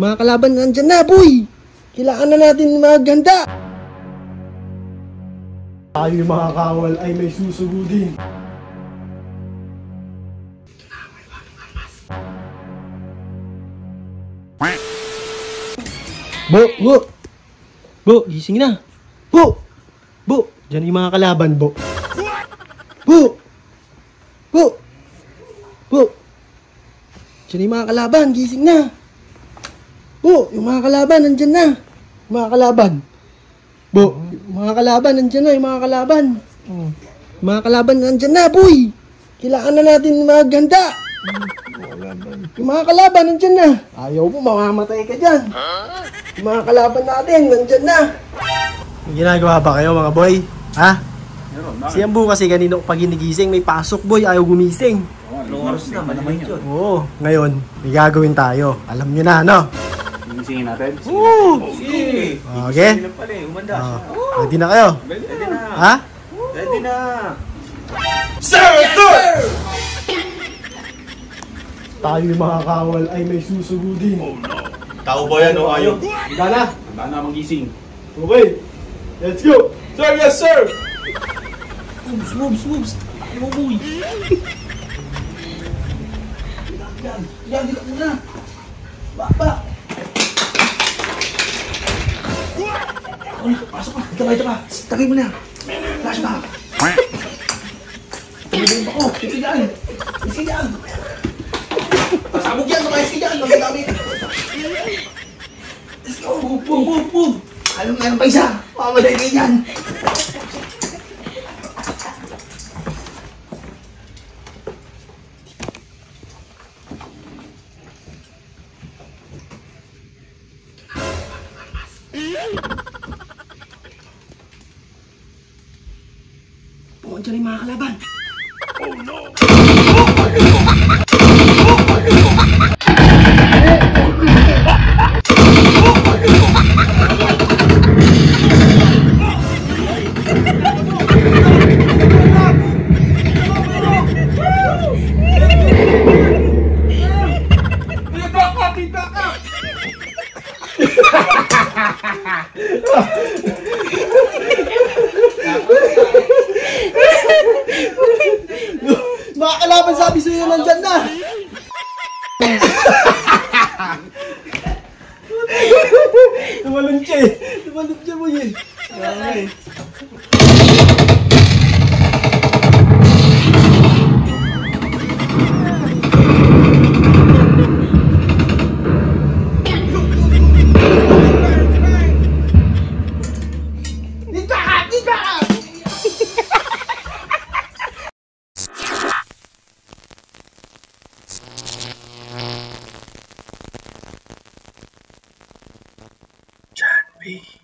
Mga kalaban nandyan na, boy! Kailangan na natin maghanda! Tayo mga kawal ay may susugudin. Bo, gising na. Bo, dyan yung mga kalaban, Bo. Bo, dyan yung mga kalaban, gising na. Bo, yung mga kalaban, nandyan na. Yung mga kalaban. Bo, yung mga kalaban, nandyan na, yung mga kalaban. Yung mga kalaban, nandyan na, boy. Kailangan na natin maghanda. Yung mga kalaban, nandyan na. Ayaw mo, mamamatay ka dyan. Yung mga kalaban natin, nandyan na. May ginagawa ba kayo, mga boy? Ha? Si Ambu kasi kanino pag ginigising, may pasok, boy. Ayaw gumising. Oras na, naman yun. Oo, ngayon, may gagawin tayo. Alam nyo na, no? Gigisingin natin? Oo! Sige! Okay? Gigisingin pala eh, umanda siya. Ready na kayo? Ready na! Ha? Ready na! Sir! Tayo mga kawal ay may susugudin. Oh no! Tao ba yan o ayaw? Handa na? Handa na magising. Okay, let's go! Sir, yes sir! Moves! Ayaw mo boy! Yan, dito muna! Ba! Pasok ka! Ito ka! Tagay mo na! Flash back! Tumulong ako! Sige dyan! Pasabog yan! Lumayas ka dyan! Magagamit! Let's go! Move! Alam na yung paisa! Mamaday kayo dyan! Diyan yung mga kalaban. Oh no! Mga kalaban, sabi sa'yo nandyan na. Tumalon siya mo yun. Okay.